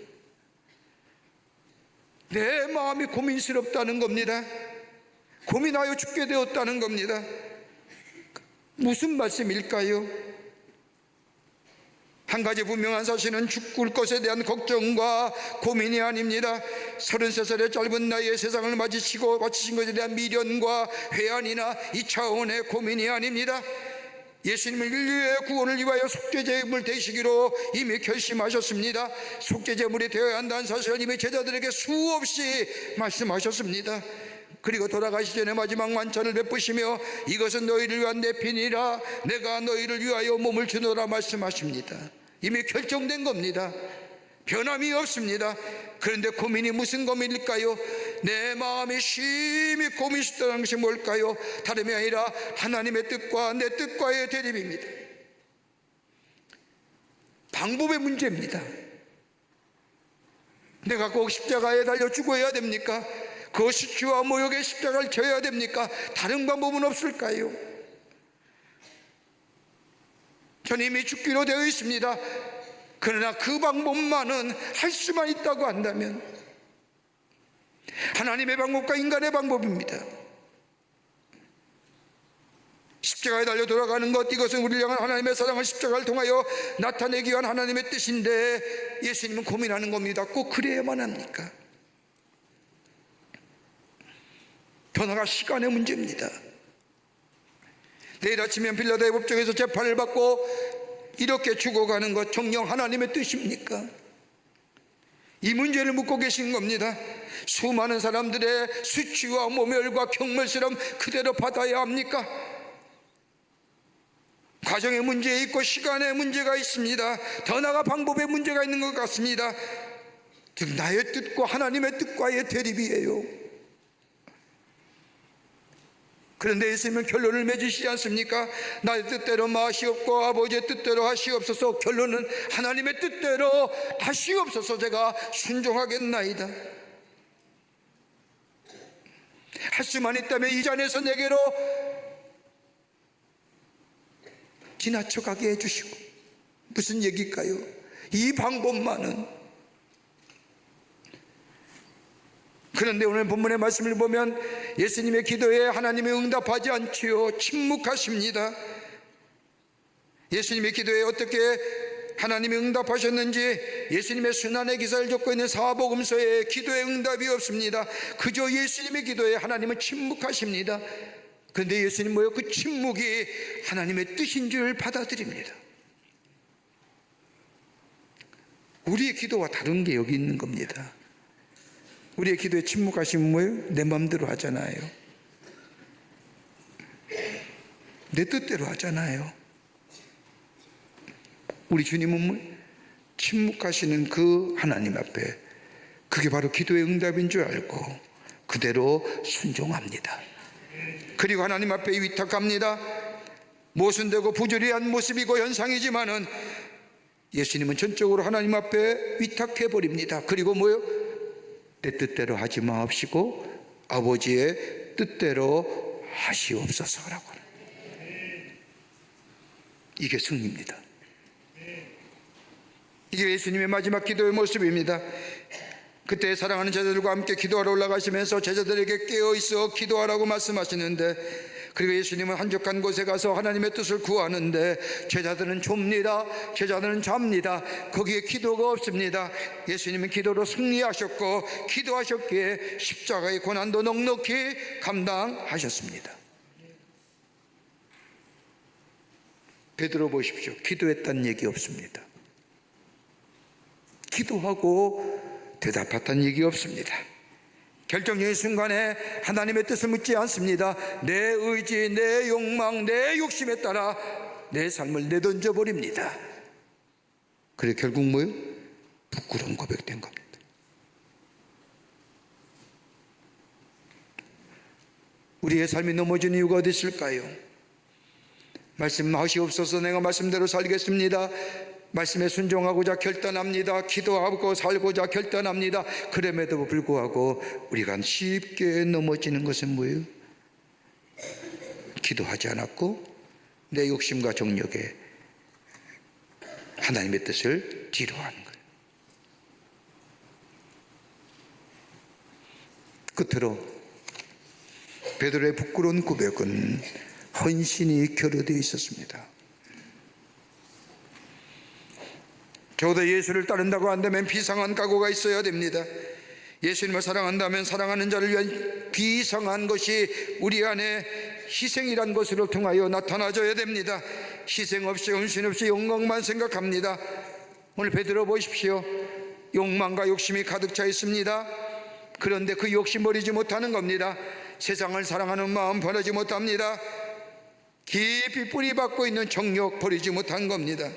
내 마음이 고민스럽다는 겁니다. 고민하여 죽게 되었다는 겁니다. 무슨 말씀일까요? 한 가지 분명한 사실은 죽을 것에 대한 걱정과 고민이 아닙니다. 33살의 짧은 나이에 세상을 마치신 것에 대한 미련과 회한이나 이 차원의 고민이 아닙니다. 예수님은 인류의 구원을 위하여 속죄제물 되시기로 이미 결심하셨습니다. 속죄제물이 되어야 한다는 사실을 이미 제자들에게 수없이 말씀하셨습니다. 그리고 돌아가시기 전에 마지막 만찬을 베푸시며 이것은 너희를 위한 내 피니라, 내가 너희를 위하여 몸을 주노라 말씀하십니다. 이미 결정된 겁니다. 변함이 없습니다. 그런데 고민이 무슨 고민일까요? 내 마음이 심히 고민스럽다는 것이 뭘까요? 다름이 아니라 하나님의 뜻과 내 뜻과의 대립입니다. 방법의 문제입니다. 내가 꼭 십자가에 달려 죽어야 됩니까? 그 수치와 모욕의 십자가를 져야 됩니까? 다른 방법은 없을까요? 전 이미 죽기로 되어 있습니다. 그러나 그 방법만은 할 수만 있다고 한다면 하나님의 방법과 인간의 방법입니다. 십자가에 달려 돌아가는 것, 이것은 우리를 향한 하나님의 사랑을 십자가를 통하여 나타내기 위한 하나님의 뜻인데 예수님은 고민하는 겁니다. 꼭 그래야만 합니까? 변화가 시간의 문제입니다. 내일 아침이면 빌라델피아 법정에서 재판을 받고 이렇게 죽어가는 것 정녕 하나님의 뜻입니까? 이 문제를 묻고 계신 겁니다. 수많은 사람들의 수치와 모멸과 경멸스러움 그대로 받아야 합니까? 과정의 문제 있고 시간의 문제가 있습니다. 더 나아가 방법의 문제가 있는 것 같습니다. 즉 나의 뜻과 하나님의 뜻과의 대립이에요. 그런데 예수님은 결론을 맺으시지 않습니까? 나의 뜻대로 마시옵고 아버지의 뜻대로 하시옵소서. 결론은 하나님의 뜻대로 하시옵소서. 제가 순종하겠나이다. 할 수만 있다면 이 잔에서 내게로 지나쳐가게 해주시고. 무슨 얘기일까요? 이 방법만은 그런데 오늘 본문의 말씀을 보면 예수님의 기도에 하나님이 응답하지 않지요. 침묵하십니다. 예수님의 기도에 어떻게 하나님이 응답하셨는지 예수님의 순환의 기사를 적고 있는 사복음서에 기도의 응답이 없습니다. 그저 예수님의 기도에 하나님은 침묵하십니다. 그런데 예수님 뭐예요? 그 침묵이 하나님의 뜻인 줄 받아들입니다. 우리의 기도와 다른 게 여기 있는 겁니다. 우리의 기도에 침묵하시면 뭐예요? 내 마음대로 하잖아요. 내 뜻대로 하잖아요. 우리 주님은 뭐? 침묵하시는 그 하나님 앞에 그게 바로 기도의 응답인 줄 알고 그대로 순종합니다. 그리고 하나님 앞에 위탁합니다. 모순되고 부조리한 모습이고 현상이지만은 예수님은 전적으로 하나님 앞에 위탁해 버립니다. 그리고 뭐요? 내 뜻대로 하지 마옵시고 아버지의 뜻대로 하시옵소서라고. 이게 승리입니다. 이게 예수님의 마지막 기도의 모습입니다. 그때 사랑하는 제자들과 함께 기도하러 올라가시면서 제자들에게 깨어있어 기도하라고 말씀하시는데, 그리고 예수님은 한적한 곳에 가서 하나님의 뜻을 구하는데 제자들은 좁니다. 제자들은 잡니다. 거기에 기도가 없습니다. 예수님은 기도로 승리하셨고 기도하셨기에 십자가의 고난도 넉넉히 감당하셨습니다. 베드로 보십시오. 기도했다는 얘기 없습니다. 기도하고 대답했다는 얘기 없습니다. 결정적인 순간에 하나님의 뜻을 묻지 않습니다. 내 의지, 내 욕망, 내 욕심에 따라 내 삶을 내던져 버립니다. 그래 결국 뭐예요? 부끄러운 고백된 겁니다. 우리의 삶이 넘어진 이유가 어디 있을까요? 말씀하시옵소서. 내가 말씀대로 살겠습니다. 말씀에 순종하고자 결단합니다. 기도하고 살고자 결단합니다. 그럼에도 불구하고 우리가 쉽게 넘어지는 것은 뭐예요? 기도하지 않았고 내 욕심과 정욕에 하나님의 뜻을 뒤로 하는 거예요. 끝으로 베드로의 부끄러운 고백은 헌신이 결여되어 있었습니다. 적어도 예수를 따른다고 한다면 비상한 각오가 있어야 됩니다. 예수님을 사랑한다면 사랑하는 자를 위한 비상한 것이 우리 안에 희생이란 것으로 통하여 나타나줘야 됩니다. 희생 없이 헌신 없이 욕망만 생각합니다. 오늘 베드로 보십시오. 욕망과 욕심이 가득 차 있습니다. 그런데 그 욕심 버리지 못하는 겁니다. 세상을 사랑하는 마음 버리지 못합니다. 깊이 뿌리 박고 있는 정욕 버리지 못한 겁니다.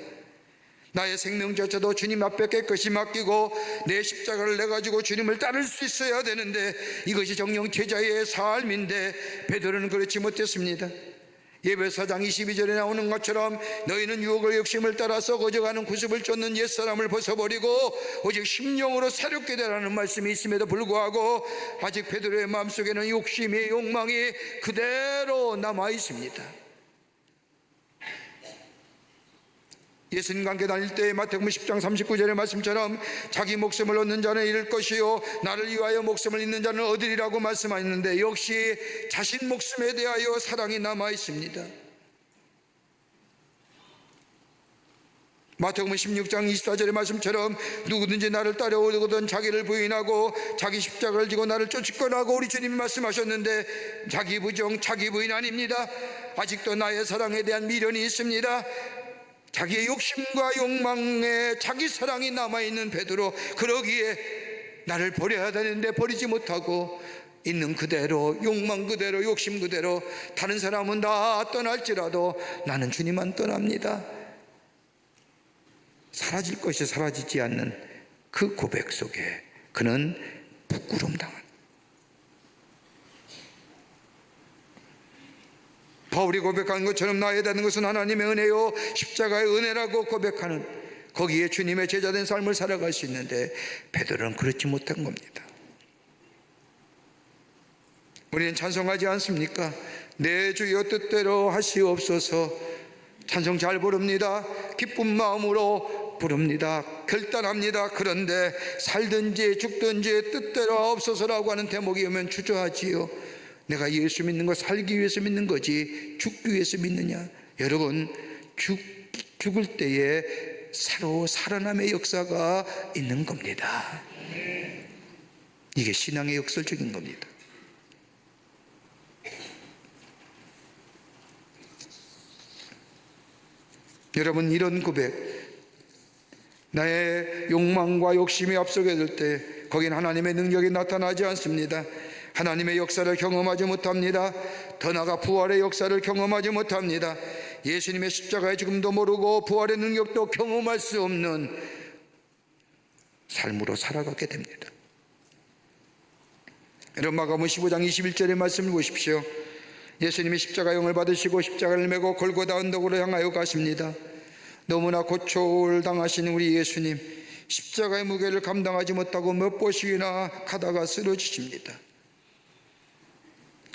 나의 생명조차도 주님 앞에 깨끗이 맡기고 내 십자가를 내가지고 주님을 따를 수 있어야 되는데 이것이 정령 제자의 삶인데 베드로는 그렇지 못했습니다. 예배서 4장 22절에 나오는 것처럼 너희는 유혹을 욕심을 따라서 거저가는 구습을 쫓는 옛사람을 벗어버리고 오직 심령으로 새롭게 되라는 말씀이 있음에도 불구하고 아직 베드로의 마음속에는 욕심이 욕망이 그대로 남아 있습니다. 예수님과 함께 다닐 때 마태복음 10장 39절의 말씀처럼 자기 목숨을 얻는 자는 잃을 것이요 나를 위하여 목숨을 잃는 자는 얻으리라고 말씀하셨는데 역시 자신 목숨에 대하여 사랑이 남아 있습니다. 마태복음 16장 24절의 말씀처럼 누구든지 나를 따라오거든 자기를 부인하고 자기 십자가를 지고 나를 쫓거나고 우리 주님이 말씀하셨는데 자기 부정 자기 부인 아닙니다. 아직도 나의 사랑에 대한 미련이 있습니다. 자기의 욕심과 욕망에 자기 사랑이 남아있는 베드로, 그러기에 나를 버려야 되는데 버리지 못하고 있는 그대로 욕망 그대로 욕심 그대로 다른 사람은 다 떠날지라도 나는 주님 안 떠납니다. 사라질 것이 사라지지 않는 그 고백 속에 그는 부끄러움 당한, 바울이 고백한 것처럼 나에 대한 것은 하나님의 은혜요 십자가의 은혜라고 고백하는 거기에 주님의 제자된 삶을 살아갈 수 있는데 베드로는 그렇지 못한 겁니다. 우리는 찬송하지 않습니까? 내 주여 뜻대로 하시옵소서. 찬송 잘 부릅니다. 기쁜 마음으로 부릅니다. 결단합니다. 그런데 살든지 죽든지 뜻대로 없어서라고 하는 대목이 오면 주저하지요. 내가 예수 믿는 거 살기 위해서 믿는 거지 죽기 위해서 믿느냐. 여러분, 죽을 때에 새로 살아남의 역사가 있는 겁니다. 이게 신앙의 역설적인 겁니다. 여러분, 이런 고백, 나의 욕망과 욕심이 앞서게 될 때 거긴 하나님의 능력이 나타나지 않습니다. 하나님의 역사를 경험하지 못합니다. 더 나아가 부활의 역사를 경험하지 못합니다. 예수님의 십자가의 죽음도 모르고 부활의 능력도 경험할 수 없는 삶으로 살아가게 됩니다. 여러분, 마가복음 15장 21절의 말씀을 보십시오. 예수님이 십자가형을 받으시고 십자가를 메고 골고다 언덕으로 향하여 가십니다. 너무나 고초를 당하신 우리 예수님, 십자가의 무게를 감당하지 못하고 몇 번씩이나 가다가 쓰러지십니다.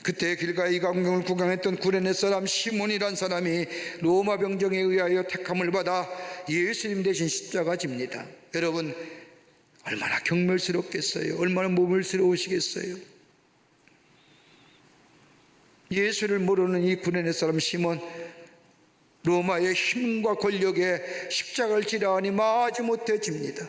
그때 길가의 이 광경을 구경했던 구레네 사람 시몬이란 사람이 로마 병정에 의하여 택함을 받아 예수님 대신 십자가 집니다. 여러분, 얼마나 경멸스럽겠어요. 얼마나 모멸스러우시겠어요. 예수를 모르는 이 구레네 사람 시몬, 로마의 힘과 권력에 십자가를 지라 하니 마지 못해 집니다.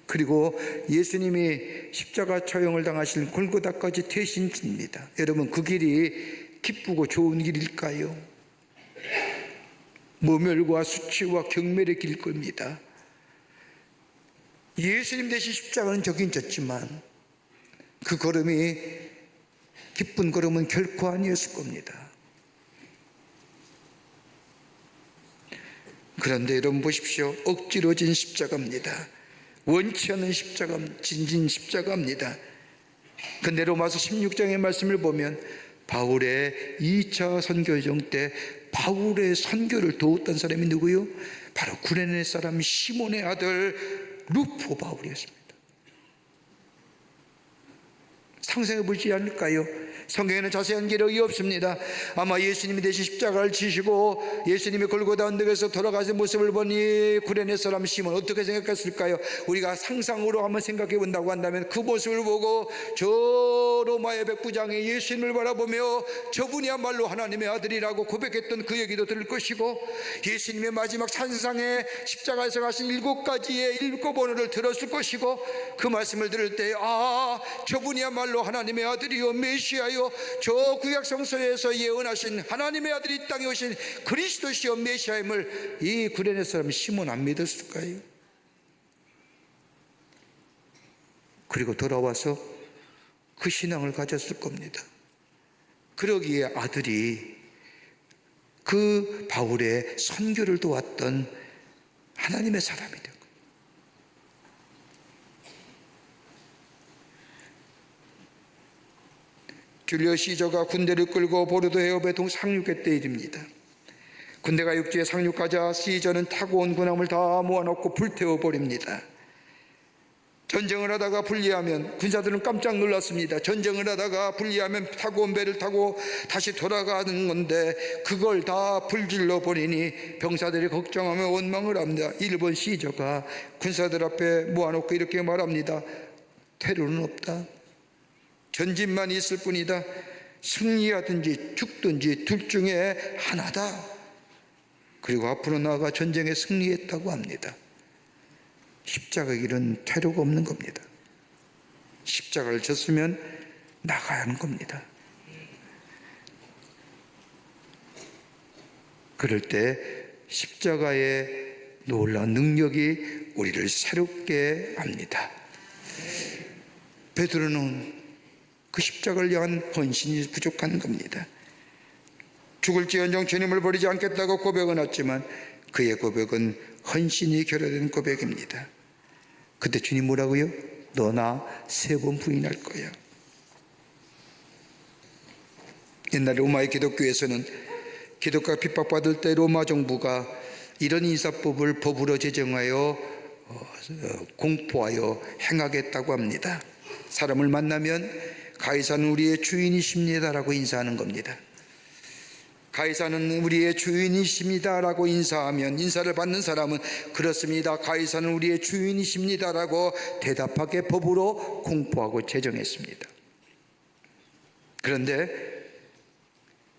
그리고 예수님이 십자가 처형을 당하실 골고다까지 대신 집니다. 여러분, 그 길이 기쁘고 좋은 길일까요? 모멸과 수치와 경멸의 길 겁니다. 예수님 대신 십자가는 저긴 졌지만 그 걸음이 기쁜 걸음은 결코 아니었을 겁니다. 그런데 여러분 보십시오. 억지로 진 십자가입니다. 원치 않는 십자가, 진진 십자가입니다. 근데 로마서 16장의 말씀을 보면 바울의 2차 선교여정 때 바울의 선교를 도왔던 사람이 누구요? 바로 구레네 사람 시몬의 아들 루포 바울이었습니다. 상상해 보지 않을까요? 성경에는 자세한 기록이 없습니다. 아마 예수님이 대신 십자가를 지시고 예수님이 골고다 언덕에서 돌아가신 모습을 보니 구레네 사람 시몬 어떻게 생각했을까요? 우리가 상상으로 한번 생각해 본다고 한다면 그 모습을 보고 저 로마의 백부장이 예수님을 바라보며 저분이야말로 하나님의 아들이라고 고백했던 그 얘기도 들을 것이고, 예수님의 마지막 산상에 십자가에서 가신 7가지의 7번호를 들었을 것이고, 그 말씀을 들을 때 저분이야말로 하나님의 아들이요 메시아요, 저 구약 성서에서 예언하신 하나님의 아들이 이 땅에 오신 그리스도시요 메시아임을 이 구레네 사람 시몬 안 믿었을까요? 그리고 돌아와서 그 신앙을 가졌을 겁니다. 그러기에 아들이 그 바울의 선교를 도왔던 하나님의 사람이 되고, 줄리오 시저가 군대를 끌고 보르도 해협에 상륙했 때 일입니다. 군대가 육지에 상륙하자 시저는 타고 온 군함을 다 모아놓고 불태워버립니다. 전쟁을 하다가 분리하면, 군사들은 깜짝 놀랐습니다. 전쟁을 하다가 분리하면 타고 온 배를 타고 다시 돌아가는 건데 그걸 다 불질러 버리니 병사들이 걱정하며 원망을 합니다. 일본 시저가 군사들 앞에 모아놓고 이렇게 말합니다. 퇴로는 없다. 전진만 있을 뿐이다. 승리하든지 죽든지 둘 중에 하나다. 그리고 앞으로 나아가 전쟁에 승리했다고 합니다. 십자가 길은 퇴로가 없는 겁니다. 십자가를 졌으면 나가야 하는 겁니다. 그럴 때 십자가의 놀라운 능력이 우리를 새롭게 합니다. 베드로는 그 십자가를 향한 헌신이 부족한 겁니다. 죽을지언정 주님을 버리지 않겠다고 고백은 했지만 그의 고백은 헌신이 결여된 고백입니다. 그때 주님 뭐라고요? 너 나 3번 부인할 거야. 옛날 로마의 기독교에서는 기독교가 핍박받을 때 로마 정부가 이런 인사법을 법으로 제정하여 공포하여 행하겠다고 합니다. 사람을 만나면 가이사는 우리의 주인이십니다라고 인사하는 겁니다. 가이사는 우리의 주인이십니다라고 인사하면 인사를 받는 사람은 그렇습니다, 가이사는 우리의 주인이십니다라고 대답하게 법으로 공포하고 제정했습니다. 그런데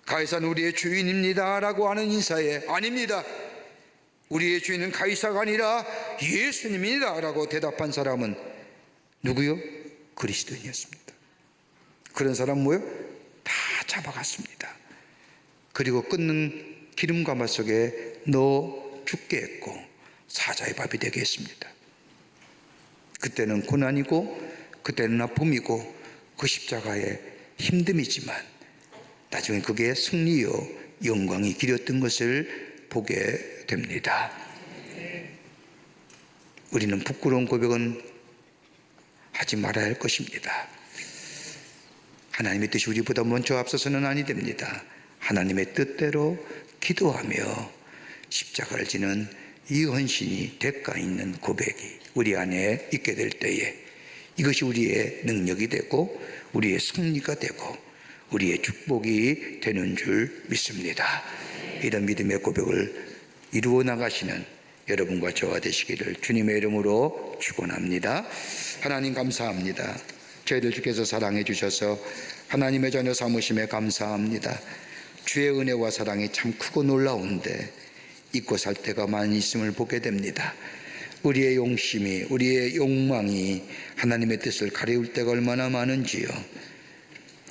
가이사는 우리의 주인입니다라고 하는 인사에 아닙니다, 우리의 주인은 가이사가 아니라 예수님입니다라고 대답한 사람은 누구요? 그리스도인이었습니다. 그런 사람 뭐요? 다 잡아갔습니다. 그리고 끊는 기름 가마 속에 넣어 죽게 했고 사자의 밥이 되게 했습니다. 그때는 고난이고 그때는 아픔이고 그 십자가의 힘듦이지만 나중에 그게 승리요 영광이 길었던 것을 보게 됩니다. 우리는 부끄러운 고백은 하지 말아야 할 것입니다. 하나님의 뜻이 우리보다 먼저 앞서서는 아니 됩니다. 하나님의 뜻대로 기도하며 십자가를 지는 이 헌신이 대가 있는 고백이 우리 안에 있게 될 때에 이것이 우리의 능력이 되고 우리의 승리가 되고 우리의 축복이 되는 줄 믿습니다. 이런 믿음의 고백을 이루어 나가시는 여러분과 저와 되시기를 주님의 이름으로 축원합니다. 하나님 감사합니다. 저희들 주께서 사랑해 주셔서 하나님의 자녀 삼으심에 감사합니다. 주의 은혜와 사랑이 참 크고 놀라운데 잊고 살 때가 많이 있음을 보게 됩니다. 우리의 용심이 우리의 욕망이 하나님의 뜻을 가리울 때가 얼마나 많은지요.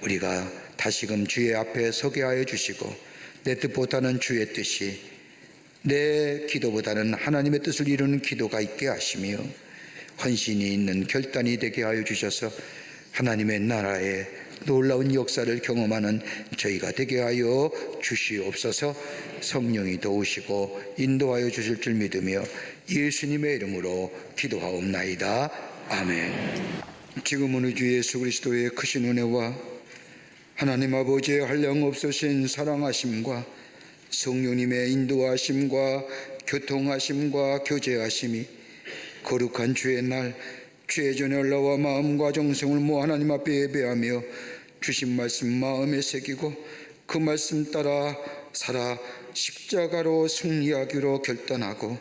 우리가 다시금 주의 앞에 서게 하여 주시고 내 뜻보다는 주의 뜻이 내 기도보다는 하나님의 뜻을 이루는 기도가 있게 하시며 헌신이 있는 결단이 되게 하여 주셔서 하나님의 나라의 놀라운 역사를 경험하는 저희가 되게 하여 주시옵소서. 성령이 도우시고 인도하여 주실 줄 믿으며 예수님의 이름으로 기도하옵나이다. 아멘. 지금은 우리 주 예수 그리스도의 크신 은혜와 하나님 아버지의 한량없으신 사랑하심과 성령님의 인도하심과 교통하심과 교제하심이 거룩한 주의 날 주의 전에 올라와 마음과 정성을 모아 하나님 앞에 예배하며 주신 말씀 마음에 새기고 그 말씀 따라 살아 십자가로 승리하기로 결단하고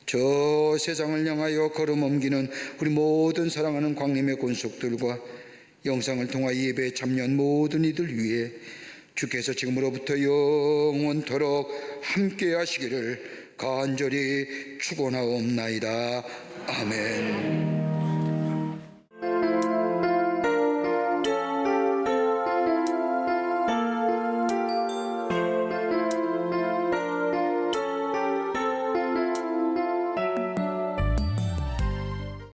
저 세상을 향하여 걸음옮기는 우리 모든 사랑하는 광림의 권속들과 영상을 통하여 예배에 참여한 모든 이들 위해 주께서 지금으로부터 영원토록 함께 하시기를 간절히 축원하옵나이다. 아멘.